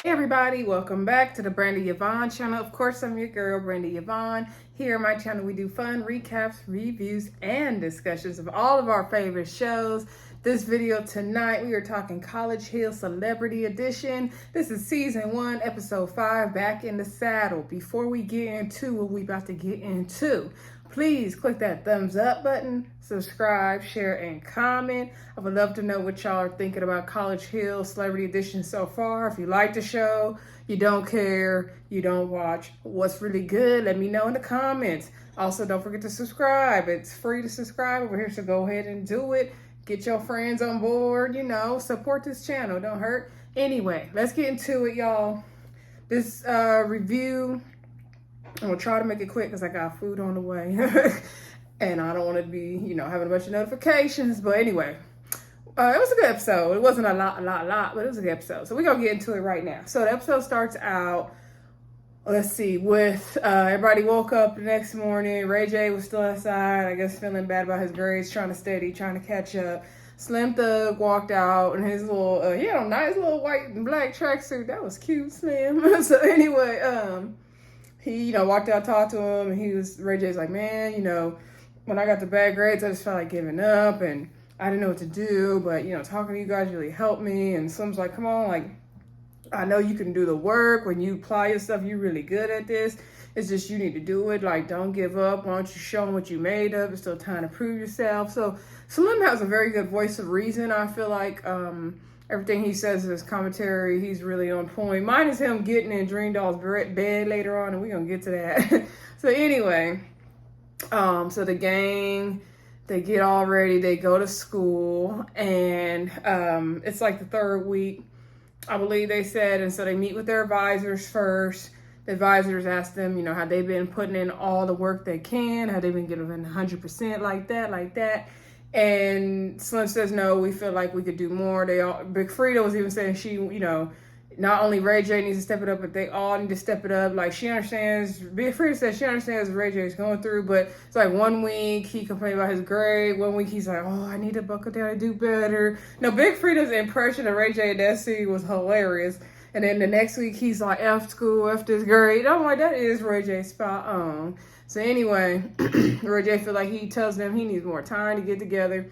Hey everybody, welcome back to the Brandy Yvonne channel. Of course, I'm your girl, Brandy Yvonne. Here on my channel, we do fun recaps, reviews, and discussions of all of our favorite shows. This video tonight, we are talking College Hill Celebrity Edition. This is season 1, episode 5, Back in the Saddle. Before we get into what we about to get into, please click that thumbs up button, subscribe, share, and comment. I would love to know what y'all are thinking about College Hill Celebrity Edition so far. If you like the show, you don't care, you don't watch, what's really good, let me know in the comments. Also, don't forget to subscribe. It's free to subscribe over here, so go ahead and do it. Get your friends on board, support this channel, don't hurt. Anyway, let's get into it, y'all. This review, I'm gonna try to make it quick because I got food on the way. And I don't want to be, having a bunch of notifications. But anyway, it was a good episode. It wasn't a lot, but it was a good episode. So we're gonna get into it right now. So the episode starts out, let's see, with everybody woke up the next morning. Ray J was still outside, I guess feeling bad about his grades, trying to catch up. Slim Thug walked out in his little, he had a nice little white and black tracksuit. That was cute, Slim. So anyway, he, walked out, talked to him, and Ray J's like, man, when I got the bad grades, I just felt like giving up, and I didn't know what to do, but, talking to you guys really helped me. And Slim's like, come on, like, I know you can do the work. When you apply yourself, you're really good at this. It's just you need to do it. Like, don't give up. Why don't you show them what you made of? It's still time to prove yourself. So Slim has a very good voice of reason. I feel like everything he says in his commentary, he's really on point. Mine is him getting in Dream Doll's bed later on, and we're going to get to that. So anyway, so the gang, they get all ready. They go to school, and it's like the third week, I believe they said. And so they meet with their advisors first. The advisors ask them, have they been putting in all the work they can? Have they been giving 100% like that? And Slim says, no, we feel like we could do more. Big Frida was even saying she, not only Ray J needs to step it up, but they all need to step it up. Like, she understands, Big Frida says she understands what Ray J is going through, but it's like 1 week he complained about his grade. 1 week he's like, oh, I need to buckle down and do better. No, Big Frida's impression of Ray J in that scene was hilarious. And then the next week he's like, F school, F this grade. I'm like, that is Ray J spot on. So anyway, Ray J feel like he tells them he needs more time to get together.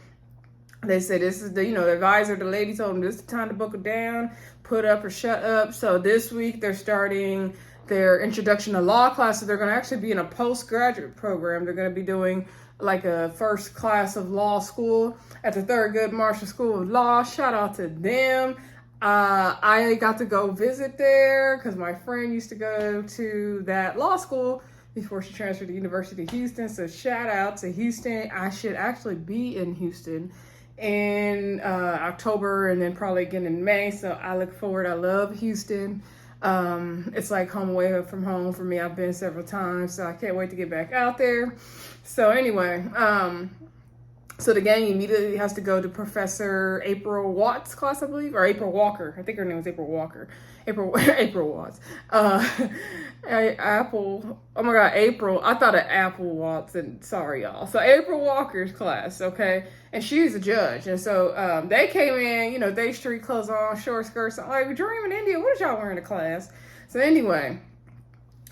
They say this is the advisor, the lady told him this is the time to buckle down, put up or shut up. So this week they're starting their introduction to law class. So they're going to actually be in a postgraduate program. They're going to be doing like a first class of law school at the Thurgood Marshall School of Law. Shout out to them. I got to go visit there because my friend used to go to that law school before she transferred to the University of Houston. So shout out to Houston. I should actually be in Houston in October, and then probably again in May. So I look forward. I love Houston. It's like home away from home for me. I've been several times, so I can't wait to get back out there. So anyway, so the gang immediately has to go to Professor April Watts' class, I believe, or April Walker. I think her name was April Walker. April Watts. Apple. Oh my God, April. I thought of Apple Watts, and sorry y'all. So April Walker's class, okay, and she's a judge, and so they came in, they street clothes on, short skirts. I'm like, Dream in India, what is y'all wearing to class? So anyway,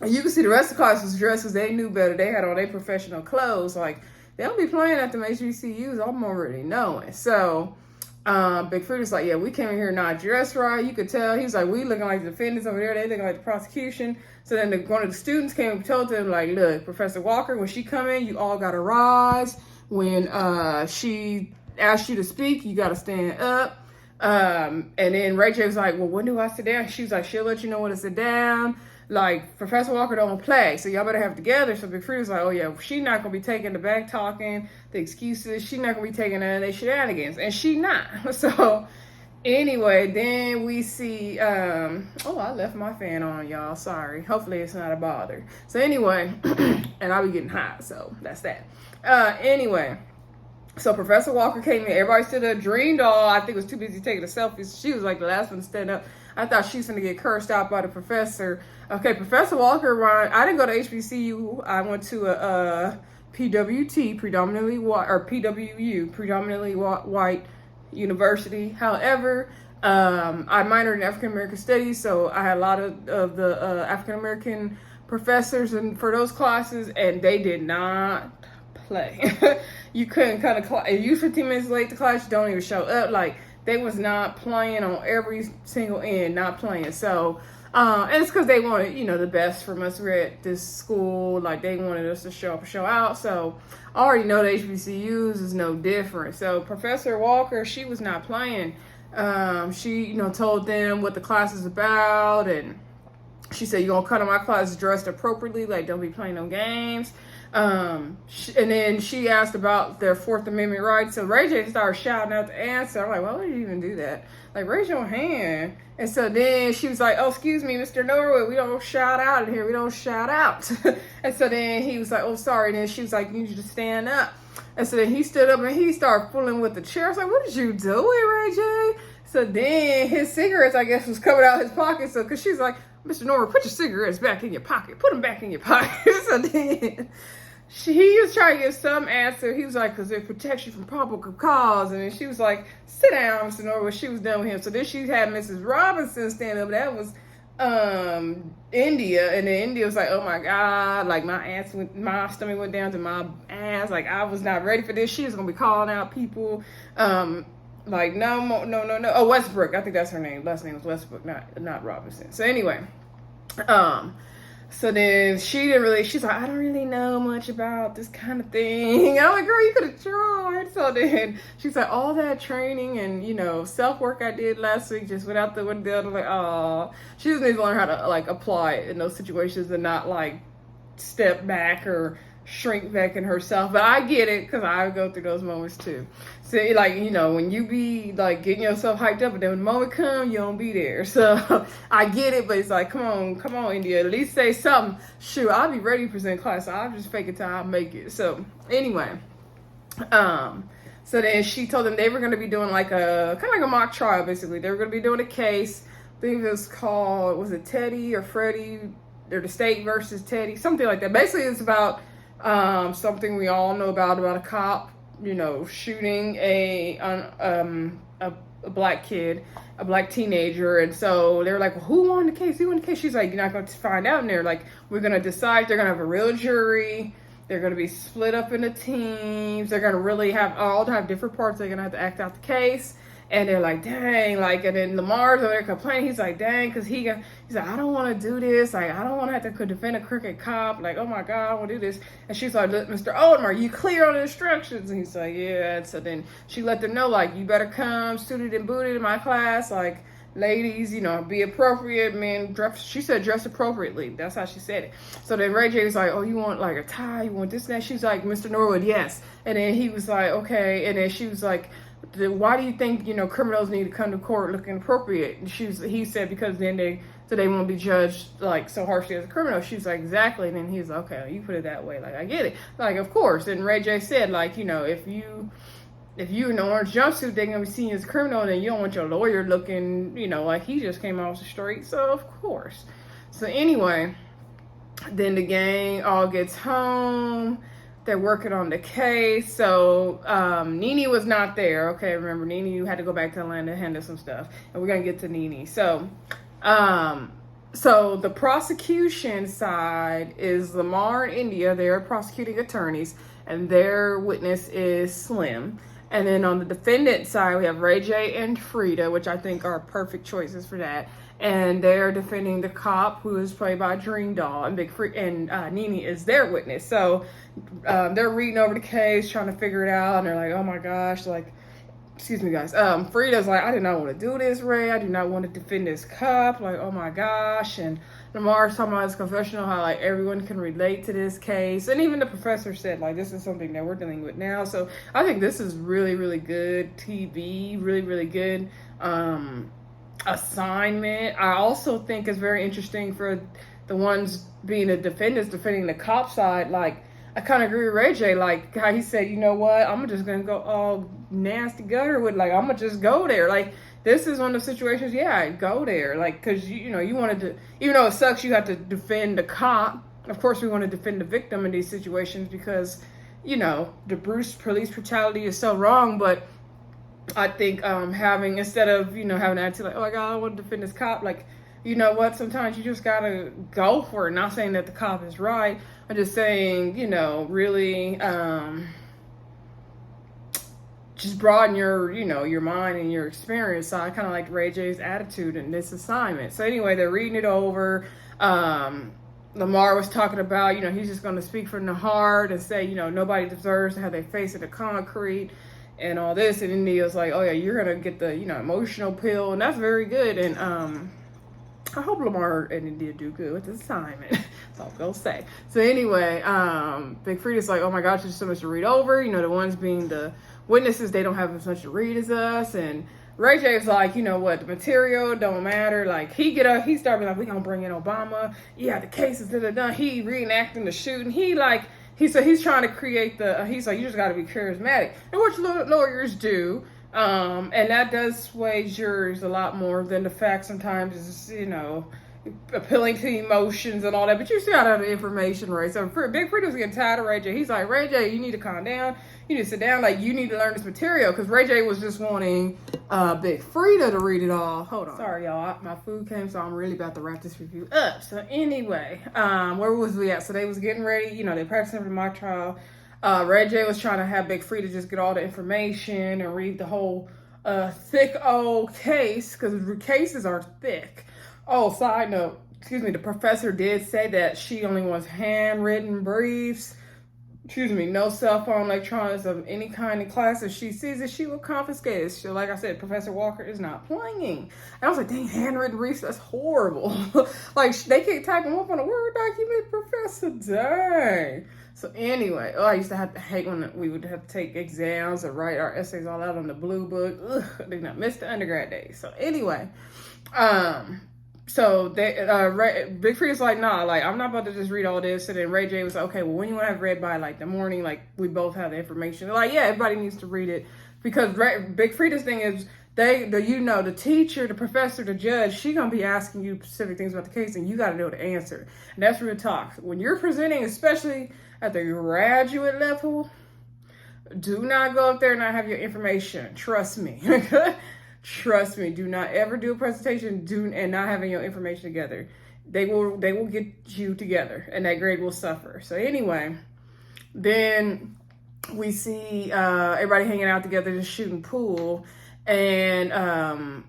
you can see the rest of the class was dressed because they knew better. They had on their professional clothes, like. They'll be playing at the HBCUs, I'm already knowing. So, Big Frida's like, yeah, we came in here not dressed right. You could tell. He's like, we looking like the defendants over there. They looking like the prosecution. So then one of the students came and told them, like, look, Professor Walker, when she come in, you all got to rise. When she asks you to speak, you got to stand up. And then Ray J was like, well, when do I sit down? She was like, she'll let you know when to sit down. Like, Professor Walker don't play, so y'all better have it together. So Big Frida's like, oh yeah, she's not gonna be taking the back talking, the excuses. She's not gonna be taking none of their shenanigans, and she not. So anyway, then we see, oh, I left my fan on, y'all. Sorry. Hopefully it's not a bother. So anyway, and I'll be getting hot, so that's that. Anyway. So Professor Walker came in. Everybody stood up. Dream Doll, I think, was too busy taking a selfie. She was like the last one to stand up. I thought she was going to get cursed out by the professor. Okay, Professor Walker, I didn't go to HBCU. I went to a PWT, predominantly white, or PWU, predominantly white university. However, I minored in African American studies, so I had a lot of the African American professors and for those classes, and they did not play. You couldn't cut a class. If you 15 minutes late to class, you don't even show up. Like, they was not playing on every single end, not playing. So, and it's because they wanted, the best from us. We're at this school, like they wanted us to show up and show out. So I already know the HBCUs is no different. So Professor Walker, she was not playing. She, told them what the class is about, and she said, "You're gonna come to my class dressed appropriately, like don't be playing no games." And then she asked about their Fourth Amendment rights. So Ray J started shouting out the answer. I'm like, why would you even do that? Like, raise your hand. And so then she was like, "Oh, excuse me, Mr. Norwood, we don't shout out in here. We don't shout out." And so then he was like, "Oh, sorry." And then she was like, "You need to stand up." And so then he stood up and he started fooling with the chair. I was like, "What did you do, Ray J?" So then his cigarettes, I guess, was coming out his pocket. So, because she's like, "Mr. Norwood, put your cigarettes back in your pocket. Put them back in your pocket." So then he was trying to get some answer. He was like, "Because it protects you from probable cause." And then she was like, "Sit down, Mr. Norwood." She was done with him. So then she had Mrs. Robinson stand up. That was India. And then India was like, "Oh my God." Like, my stomach went down to my ass. Like, I was not ready for this. She was going to be calling out people. Like, no. Oh, Westbrook. I think that's her name. Last name was Westbrook, not Robinson. So anyway, so then she's like, "I don't really know much about this kind of thing." I'm like, "Girl, you could have tried." So then she's like, "All that training and, self-work I did last week just went out the window." I'm like, "Oh." She just needs to learn how to, like, apply it in those situations and not, like, step back or shrink back in herself. But I get it, because I go through those moments too. So, like, when you be like getting yourself hyped up and then when the moment comes, you don't be there. So I get it, but it's like, come on, India, at least say something. Shoot, I'll be ready to present class, so I'll just fake it till I make it. So anyway, so then she told them they were going to be doing like a kind of like a mock trial. Basically, they were going to be doing a case. I think it was called, was it Teddy or Freddie, or the state versus Teddy, something like that. Basically, it's about something we all know about a cop, shooting a black kid, a black teenager. And so they're like, "Well, who won the case? Who won the case?" She's like, "You're not going to find out." And they're like, "We're going to decide." They're going to have a real jury. They're going to be split up into teams. They're going to really have different parts. They're going to have to act out the case. And they're like, "Dang," like, and then Lamar's over there complaining. He's like, "Dang," because he's like, "I don't want to do this. Like, I don't want to have to defend a crooked cop. Like, oh my God, I want to do this." And she's like, "Mr. Oldham, are you clear on the instructions?" And he's like, "Yeah." And so then she let them know, like, "You better come suited and booted in my class. Like, ladies, be appropriate. Men, dress." She said, "Dress appropriately." That's how she said it. So then Ray J was like, "Oh, you want like a tie? You want this and that?" She's like, "Mr. Norwood, yes." And then he was like, "Okay." And then she was like, "Why do you think criminals need to come to court looking appropriate?" And he said, "Because then they won't be judged like so harshly as a criminal." She's like, "Exactly." And then he's like, "Okay, you put it that way. Like, I get it. Like, of course." And Ray J said, like, if you in the orange jumpsuit, they're gonna be seeing you as a criminal, and then you don't want your lawyer looking, like he just came off the street. So of course. So anyway, then the gang all gets home. They're working on the case. So Nene was not there. Okay, remember, Nene, you had to go back to Atlanta and handle some stuff. And we're going to get to Nene. So the prosecution side is Lamar and India. They're prosecuting attorneys. And their witness is Slim. And then on the defendant side, we have Ray J and Frida, which I think are perfect choices for that. And they're defending the cop, who is played by Dream Doll, and Nene is their witness. So they're reading over the case, trying to figure it out, and they're like, "Oh my gosh," like, excuse me, guys. Frida's like, "I did not want to do this, Ray. I do not want to defend this cop. Like, oh my gosh." And Lamar's talking about his confessional, how like everyone can relate to this case, and even the professor said like this is something that we're dealing with now. So I think this is really, really good TV, really, really good assignment. I also think it's very interesting for the ones being the defendants defending the cop side. Like, I kind of agree with Ray J, like how he said, "You know what, I'm just gonna go all nasty gutter with, like, I'm gonna just go there." Like, this is one of the situations, yeah, go there, like, because you wanted to, even though it sucks you have to defend the cop. Of course we want to defend the victim in these situations because the police brutality is so wrong. But I think having, instead of, you know, having an attitude like, oh my God, I want to defend this cop, like, you know what, sometimes you just gotta go for it. Not saying that the cop is right. I'm just saying, you know, really just broaden your, you know, your mind and your experience. So I kind of like Ray J's attitude in this assignment. So anyway, they're reading it over. Lamar was talking about, you know, he's just going to speak from the heart and say, you know, nobody deserves to have their face in the concrete and all this. And then Neil's like, oh yeah, you're going to get the, you know, emotional pill. And that's very good. And I hope Lamar and India do good with this assignment. That's all I'm going to say. So anyway, Big Frida's like, oh my gosh, there's so much to read over. You know, the ones being the witnesses, they don't have as much to read as us. And Ray J's like, you know what, the material don't matter. Like, he started like, we gonna bring in Obama. Yeah, the cases that are done. He reenacting the shooting. He said he's trying to create he's like, you just gotta be charismatic. And which lawyers do. And that does sway jurors a lot more than the facts sometimes is, you know, appealing to emotions and all that. But you still gotta have the information, right? So Big Freedom was getting tired of Ray J. He's like, Ray J, you need to calm down. You need to sit down. Like, you need to learn this material. Because Ray J was just wanting Big Frida to read it all. Hold on. Sorry, y'all. My food came, so I'm really about to wrap this review up. So anyway, where was we at? So they was getting ready. You know, they practicing for my trial. Ray J was trying to have Big Frida just get all the information and read the whole thick old case. Because the cases are thick. Oh, side note, excuse me, the professor did say that she only wants handwritten briefs. Excuse me, no cell phone electronics of any kind in class. If she sees it, she will confiscate it. So, like I said, Professor Walker is not playing. And I was like, dang, handwritten briefs, that's horrible. Like, they can't type them up on a Word document, Professor, dang. So anyway, I used to have to hate when we would have to take exams or write our essays all out on the blue book. Ugh, I did not miss the undergrad days. So anyway, so Big Freedom's like, nah, like, I'm not about to just read all this. And then Ray J was like, okay, well, when you want to have read by like the morning, like we both have the information. They're like, yeah, everybody needs to read it because Big Freedom's thing is the teacher, the professor, the judge, she gonna be asking you specific things about the case, and you got to know the answer. And that's real talk. When you're presenting, especially at the graduate level, do not go up there and not have your information. Trust me. Trust me, do not ever do a presentation and not having your information together. They will get you together and that grade will suffer. So anyway, then we see everybody hanging out together just shooting pool. And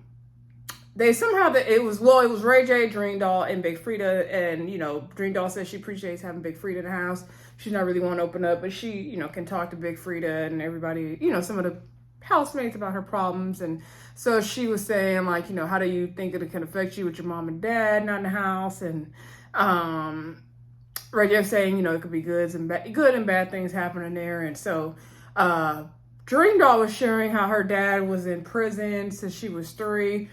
they somehow, it was Ray J, Dream Doll, and Big Frida. And, you know, Dream Doll says she appreciates having Big Frida in the house. She's not really want to open up, but she, you know, can talk to Big Frida and everybody, you know, some of the housemates about her problems. And so she was saying, like, you know, how do you think it can affect you with your mom and dad not in the house? And Ray J saying, you know, it could be good and bad things happening there. And so Dream Doll was sharing how her dad was in prison since she was 3.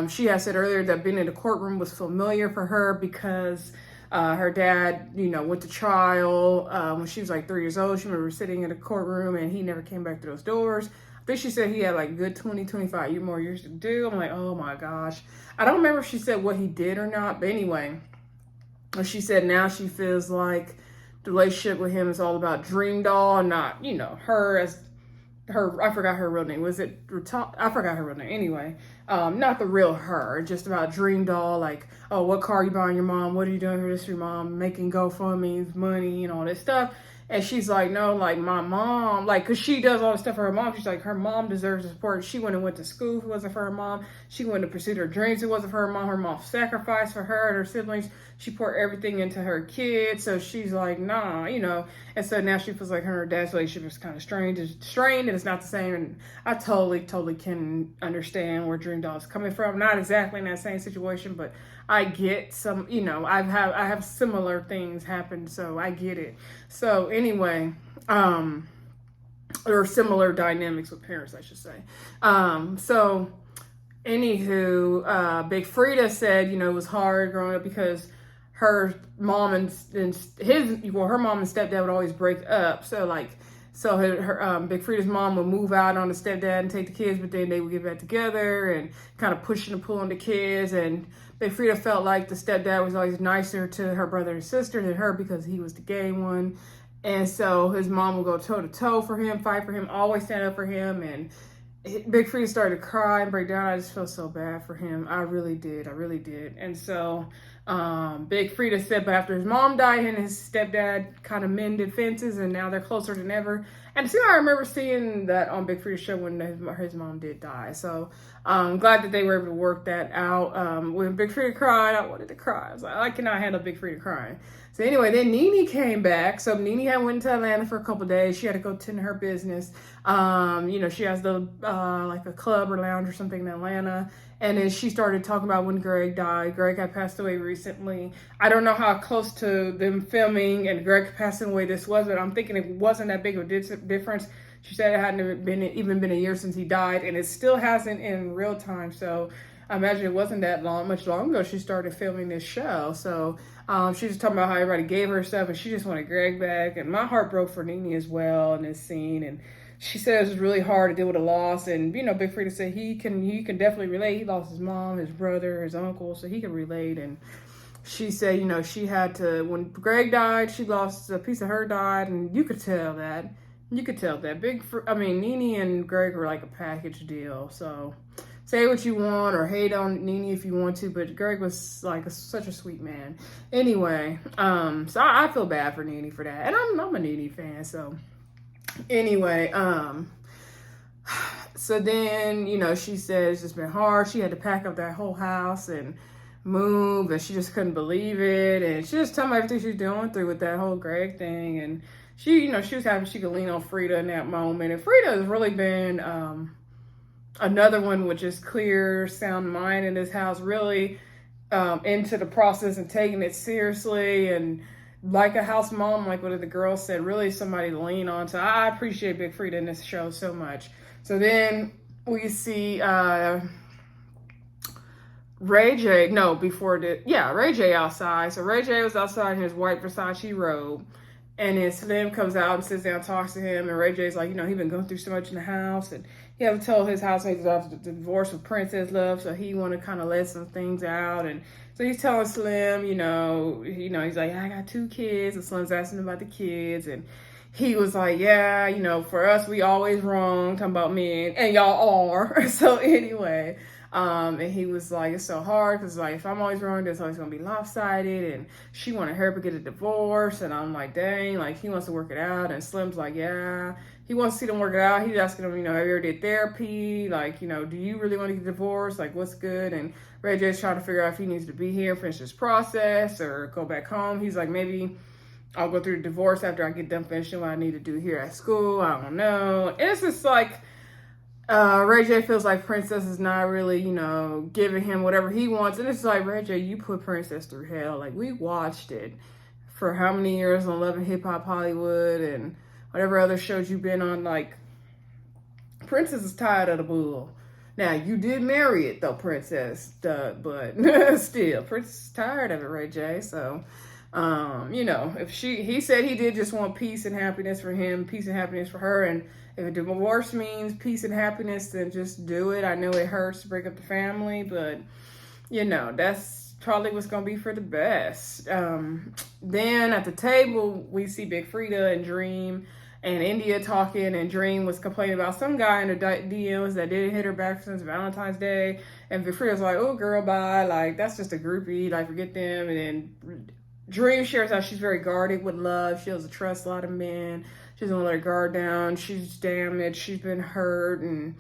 She had said earlier that being in the courtroom was familiar for her because her dad, you know, went to trial when she was like 3 years old. She remember sitting in the courtroom and he never came back to those doors. I think she said he had like good 20, 25 more years to do. I'm like, oh my gosh. I don't remember if she said what he did or not, but anyway, she said now she feels like the relationship with him is all about Dream Doll, not, you know, her as her, I forgot her real name. Was it, I forgot her real name. Anyway, not the real her, just about Dream Doll, like, oh, what car you buying your mom? What are you doing for this for your mom? Making GoFundMe's money and all this stuff. And she's like, no, like my mom, like, cause she does all this stuff for her mom. She's like, her mom deserves the support. She went to school if it wasn't for her mom. She went to pursue her dreams if it wasn't for her mom. Her mom sacrificed for her and her siblings. She poured everything into her kids. So she's like, nah, you know. And so now she feels like her and her dad's relationship is kind of strained and it's not the same. And I totally can understand where Dream Doll is coming from. Not exactly in that same situation, but I get some, you know, I have similar things happen, so I get it. So anyway, or similar dynamics with parents, I should say. So anywho, Big Frida said, you know, it was hard growing up because her mom and her mom and stepdad would always break up. So like, so her Big Frida's mom would move out on the stepdad and take the kids, but then they would get back together and kind of pushing and pulling the kids. And Big Frida felt like the stepdad was always nicer to her brother and sister than her because he was the gay one. And so his mom would go toe to toe for him, fight for him, always stand up for him. And Big Frida started to cry and break down. I just felt so bad for him. I really did. And so Big Frida said, but after his mom died, he and his stepdad kind of mended fences, and now they're closer than ever. And see, I remember seeing that on Big Frida's show when his mom did die. So I'm glad that they were able to work that out. When Big Frida cried, I wanted to cry. I was like, I cannot handle Big Frida crying. So anyway, then Nene came back. So Nene had went to Atlanta for a couple of days. She had to go tend to her business. She has the like a club or lounge or something in Atlanta. And then she started talking about when Greg died. Greg had passed away recently. I don't know how close to them filming and Greg passing away this was, but I'm thinking it wasn't that big of a difference. She said it hadn't even been a year since he died, and it still hasn't in real time. So I imagine it wasn't that much long ago she started filming this show. So she was talking about how everybody gave her stuff, and she just wanted Greg back. And my heart broke for Nene as well in this scene. And she said it was really hard to deal with a loss. And, Big Frida said he can definitely relate. He lost his mom, his brother, his uncle, so he can relate. And she said, she had to, when Greg died, she lost a piece of her died. And you could tell that. Nene and Greg were like a package deal. So say what you want or hate on Nene if you want to, but Greg was like such a sweet man. Anyway, so I feel bad for Nene for that. And I'm a Nene fan, so anyway, so then, she said it's just been hard. She had to pack up that whole house and move, and she just couldn't believe it. And she just told me everything she's going through with that whole Greg thing. And she, she was happy she could lean on Frida in that moment. And Frida has really been another one with just clear, sound mind in this house, really into the process and taking it seriously. And like a house mom, like one of the girls said, really somebody to lean on. So I appreciate Big Frida in this show so much. So then we see Ray J outside. So Ray J was outside in his white Versace robe. And then Slim comes out and sits down and talks to him. And Ray J's like, he's been going through so much in the house. And he haven't told his housemates about the divorce with Princess Love. So he want to kind of let some things out. And so he's telling Slim, he's like, I got 2 kids. And Slim's asking him about the kids. And he was like, yeah, for us, we always wrong. Talking about men. And y'all are. So anyway. And he was like, it's so hard because like if I'm always wrong, there's always gonna be lopsided. And she wanted her to get a divorce, and I'm like, dang, like he wants to work it out. And Slim's like, yeah, he wants to see them work it out. He's asking him, have you ever did therapy? Like, do you really want to get divorced? Like, what's good? And Ray J's trying to figure out if he needs to be here, finish this process, or go back home. He's like, maybe I'll go through the divorce after I get done finishing what I need to do here at school. I don't know. And it's just like. Ray J feels like Princess is not really, giving him whatever he wants. And it's like, Ray J, you put Princess through hell. Like, we watched it for how many years on Love and Hip Hop Hollywood and whatever other shows you've been on. Like, Princess is tired of the bull. Now, you did marry it, though, Princess. But still, Princess is tired of it, Ray J. So, if he said he did just want peace and happiness for him, peace and happiness for her. And if a divorce means peace and happiness, then just do it. I know it hurts to break up the family, but, that's probably what's going to be for the best. Then at the table, we see Big Frida and Dream and India talking, and Dream was complaining about some guy in her DMs that didn't hit her back since Valentine's Day. And Big Frida's like, oh, girl, bye. Like, that's just a groupie. Like, forget them. And then Dream shares how she's very guarded with love. She doesn't trust a lot of men. She doesn't let her guard down. She's damaged. She's been hurt. And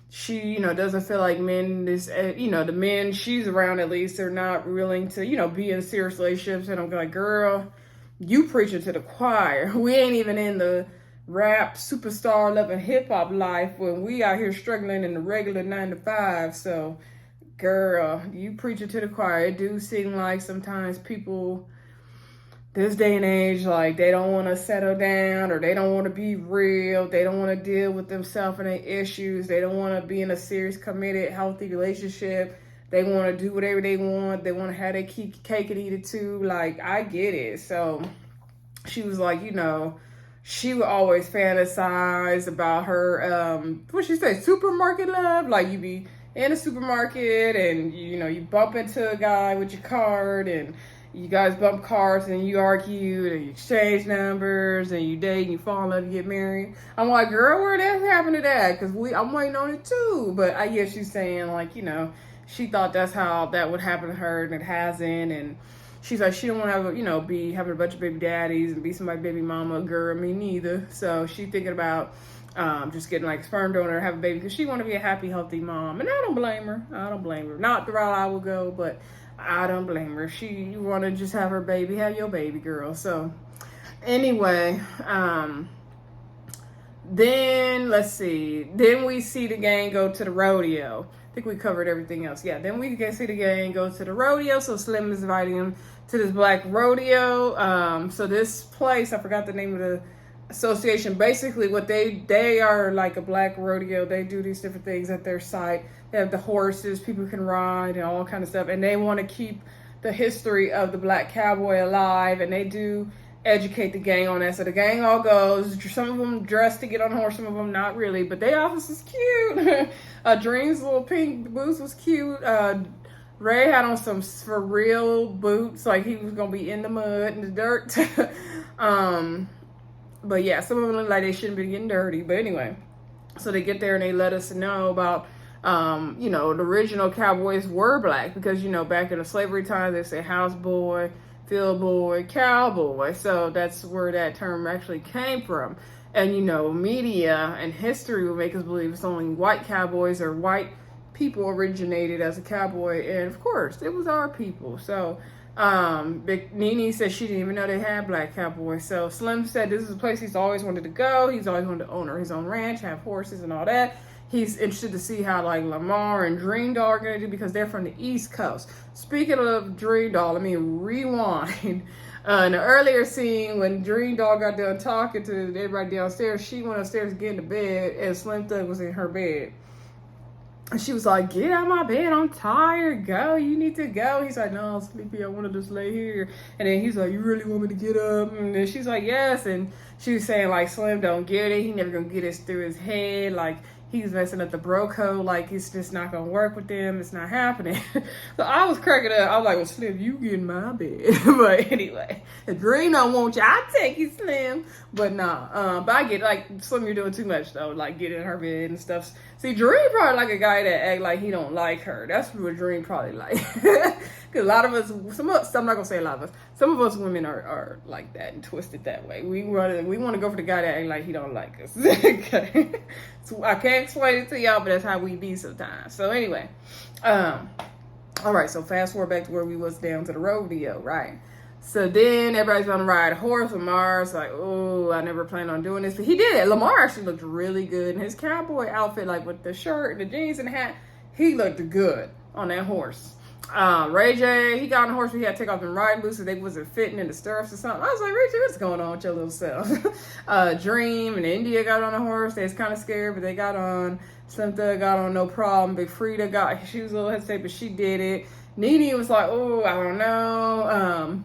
she, doesn't feel like men, the men she's around at least, are not willing to, be in serious relationships. And I'm like, girl, you preaching to the choir. We ain't even in the rap, superstar, love and hip hop life when we out here struggling in the regular 9 to 5. So, girl, you preaching to the choir. It do seem like sometimes people this day and age, like, they don't want to settle down, or they don't want to be real. They don't want to deal with themselves and their issues. They don't want to be in a serious, committed, healthy relationship. They want to do whatever they want. They want to have their cake and eat it too. Like, I get it. So she was like, she would always fantasize about her, what she say, supermarket love. Like, you be in a supermarket and, you bump into a guy with your card, and you guys bump cars and you argue and you exchange numbers and you date and you fall in love, you get married. I'm like, girl, where that happened to that? Because I'm waiting on it too. But I guess she's saying, like, you know, she thought that's how that would happen to her, and it hasn't. And she's like, she don't want to have, you know, be having a bunch of baby daddies and be somebody's baby mama. Girl, me neither. So she thinking about just getting like a sperm donor to have a baby because she want to be a happy, healthy mom. And I don't blame her. I don't blame her. Not the route I would go, but I don't blame her. She want to just have her baby, have your baby, girl. So anyway, then let's see. Then we see the gang go to the rodeo. I think we covered everything else. Yeah, then we can see the gang go to the rodeo. So Slim is inviting him to this black rodeo. So this place, I forgot the name of the association. Basically, what they are like a black rodeo. They do these different things at their site. They have the horses, people can ride and all kind of stuff. And they want to keep the history of the black cowboy alive. And they do educate the gang on that. So the gang all goes. Some of them dressed to get on a horse, some of them not really. But they office is cute. Dream's little pink boots was cute. Ray had on some for real boots, like he was gonna be in the mud and the dirt. But yeah, some of them look like they shouldn't be getting dirty. But anyway, so they get there and they let us know about, you know, the original cowboys were black because, you know, back in the slavery time, they say houseboy, field boy, cowboy. So that's where that term actually came from. And, you know, media and history would make us believe it's only white cowboys or white people originated as a cowboy. And of course, it was our people. So Big Nene said she didn't even know they had black cowboys. So Slim said this is a place he's always wanted to go. He's always wanted to own his own ranch, have horses and all that. He's interested to see how like Lamar and Dream Doll are gonna do because they're from the East Coast. Speaking of Dream Doll, let me rewind. In the earlier scene when Dream Doll got done talking to everybody downstairs, she went upstairs to get into bed and Slim Thug was in her bed. And she was like, get out of my bed, I'm tired, go, you need to go. He's like, no, I'm sleepy, I want to just lay here. And then he's like, you really want me to get up? And then she's like, yes. And she was saying like, Slim don't get it, he never gonna get it through his head, like he's messing up the bro code, like it's just not gonna work with them, it's not happening. So I was cracking up, I was like, well Slim, you get in my bed. But anyway, if Dream don't want you, I'll take you, Slim. But nah, but I get like, Slim, you're doing too much though, like get in her bed and stuff. See, Dream probably like a guy that act like he don't like her. That's what Dream probably like. Because a lot of us, I'm not gonna say a lot of us, some of us women are like that and twisted that way. We want to go for the guy that act like he don't like us. Okay. So I can't explain it to y'all, but that's how we be sometimes. So anyway, all right. So fast forward back to where we was down to the rodeo, right? So then everybody's gonna ride a horse. Lamar's like, oh, I never planned on doing this, but he did it. Lamar actually looked really good in his cowboy outfit, like with the shirt and the jeans and the hat. He looked good on that horse. Ray J, he got on the horse, but he had to take off them riding boots so they wasn't fitting in the stirrups or something. I was like, Ray J, what's going on with your little self? Dream and India got on the horse. They was kind of scared, but they got on. Slim Thug got on, no problem. Big Frida she was a little hesitant, but she did it. Nene was like, oh, I don't know.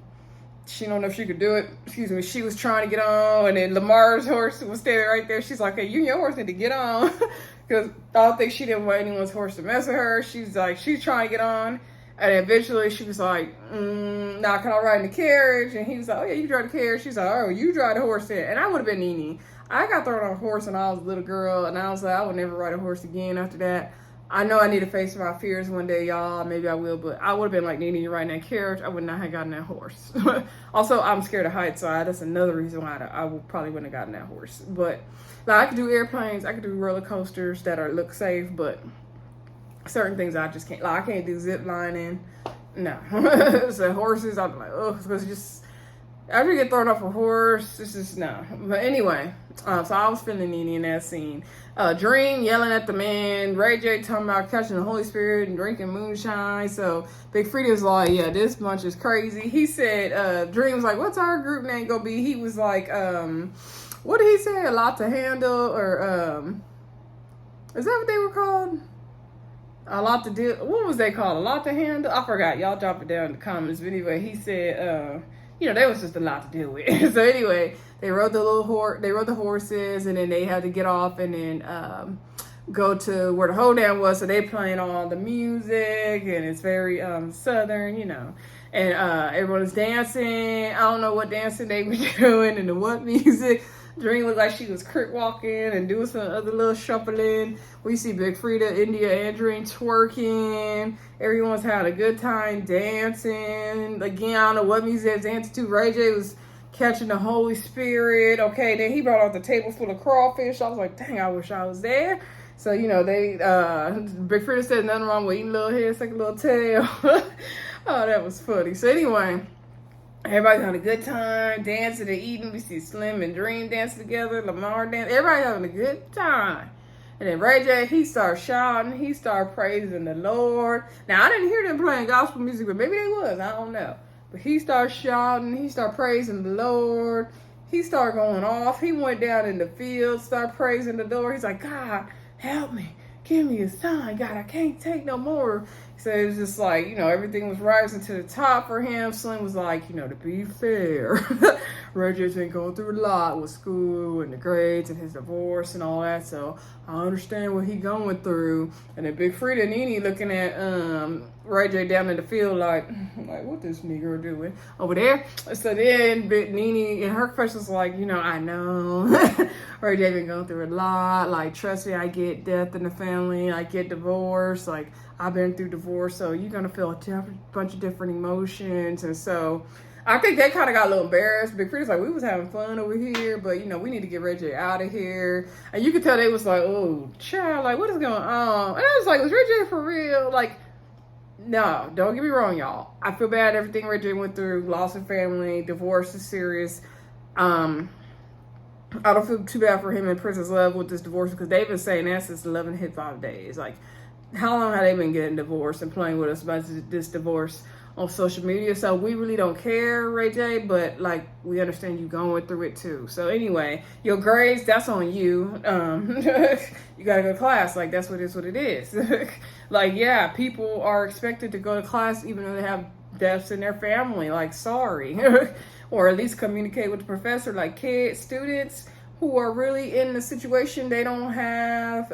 She don't know if she could do it. Excuse me. She was trying to get on, and then Lamar's horse was standing right there. She's like, hey, you and your horse need to get on. Because I don't think she didn't want anyone's horse to mess with her. She's like, she's trying to get on. And eventually she was like, nah, can I ride in the carriage? And he was like, oh yeah, you drive the carriage. She's like, oh, you drive the horse then. And I would have been Nene. I got thrown on a horse when I was a little girl, and I was like, I would never ride a horse again after that. I know I need to face my fears one day, y'all. Maybe I will, but I would have been like, Nene, you're riding that carriage. I would not have gotten that horse. Also, I'm scared of heights, so that's another reason why I probably wouldn't have gotten that horse. But like, I could do airplanes, I could do roller coasters that look safe, but certain things I just can't. Like, I can't do zip lining. No. So horses, I'm like, oh, because just after you get thrown off a horse, it's just no. But anyway, so I was feeling Nene in that scene. Dream yelling at the man. Ray J talking about catching the Holy Spirit and drinking moonshine. So Big Frida was like, yeah, this bunch is crazy. He said, Dream was like, what's our group name gonna be? He was like, what did he say? A lot to handle, or is that what they were called? A lot to deal. What was they called? A lot to handle? I forgot. Y'all drop it down in the comments. But anyway, he said, you know, there was just a lot to deal with. So anyway, they rode the little horse. They rode the horses, and then they had to get off and then go to where the hoedown was. So they playing all the music, and it's very southern, you know. And everyone was dancing. I don't know what dancing they were doing and the what music. Dream looked like she was crick walking and doing some other little shuffling. We see Big Frida, India, and Dream twerking. Everyone's having a good time dancing. Again, I don't know what music they was dancing to. Ray J was catching the Holy Spirit. Okay, then he brought out the table full of crawfish. I was like, dang, I wish I was there. So, you know, Big Frida said nothing wrong with eating a little head, second little tail. Oh, that was funny. So anyway, everybody's having a good time, dancing and eating. We see Slim and Dream dancing together, Lamar dance. Everybody having a good time. And then Ray J, he started shouting. He started praising the Lord. Now, I didn't hear them playing gospel music, but maybe they was. I don't know. But he started shouting. He started praising the Lord. He started going off. He went down in the field, started praising the Lord. He's like, God, help me. Give me a sign. God, I can't take no more. So it was just like, you know, everything was rising to the top for him. Slim was like, you know, to be fair, Ray J's been going through a lot with school and the grades and his divorce and all that. So I understand what he going through. And then Big Frida and Nene looking at Ray J down in the field like what this Negro doing over there? So then Nene and her question was like, you know, I know Ray J been going through a lot. Like, trust me, I get death in the family. I get divorce. Like, I've been through divorce, so you're gonna feel a bunch of different emotions. And so I think they kind of got a little embarrassed. Big Frida's like, we was having fun over here, but you know, we need to get Ray J out of here. And you could tell they was like, oh, child, like, what is going on? And I was like, was Ray J for real? Like, no, don't get me wrong, y'all. I feel bad everything Ray J went through, loss of family, divorce is serious. I don't feel too bad for him and Princess Love with this divorce because they've been saying that since 11 Hit 5 Days. Like, how long have they been getting divorced and playing with us about this divorce on social media? So we really don't care, Ray J, but like, we understand you going through it too. So anyway, your grades, that's on you. You gotta go to class. Like, that's what it is. Like, yeah, people are expected to go to class even though they have deaths in their family. Like, sorry. Or at least communicate with the professor. Like, students who are really in the situation, they don't have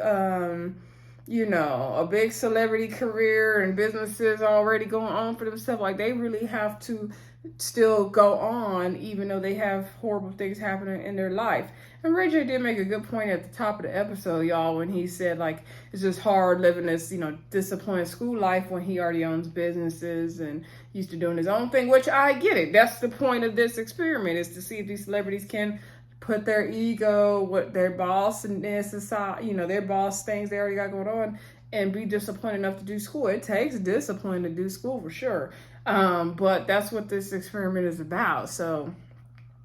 you know, a big celebrity career and businesses already going on for themselves. Like, they really have to still go on even though they have horrible things happening in their life. And Ray J did make a good point at the top of the episode, y'all, when he said, like, it's just hard living this, you know, disciplined school life when he already owns businesses and used to doing his own thing, which I get it. That's the point of this experiment, is to see if these celebrities can put their ego, what their bossness aside, you know, their boss things they already got going on, and be disciplined enough to do school. It takes discipline to do school for sure. But that's what this experiment is about. So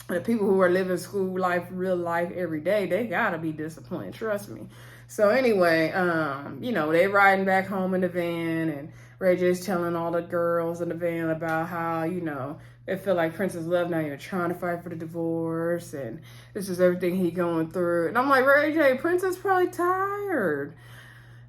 the people who are living school life, real life every day, they gotta be disciplined, trust me. So anyway, you know, they riding back home in the van, and Ray J's telling all the girls in the van about how, you know, it feel like Princess Love not even trying to fight for the divorce, and this is everything he going through. And I'm like, Ray J, Princess probably tired.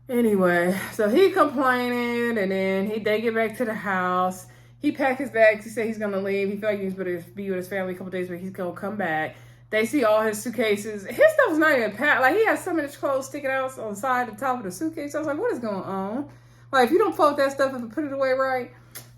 Anyway, so he complaining, and then they get back to the house. He packed his bags. He said he's gonna leave. He felt like he was gonna be with his family a couple days, but he's gonna come back. They see all his suitcases. His stuff was not even packed. Like, he had some of his clothes sticking out on the side, the top of the suitcase. I was like, what is going on? Like, if you don't fold that stuff and put it away right.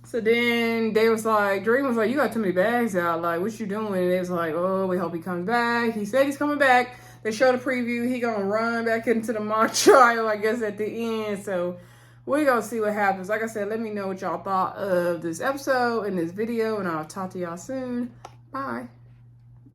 So then they was like, Dream was like, you got too many bags out. Like, what you doing? And they was like, oh, we hope he comes back. He said he's coming back. They showed a preview. He gonna run back into the mock trial, I guess, at the end. So we're gonna see what happens. Like I said, let me know what y'all thought of this episode and this video, and I'll talk to y'all soon. Bye.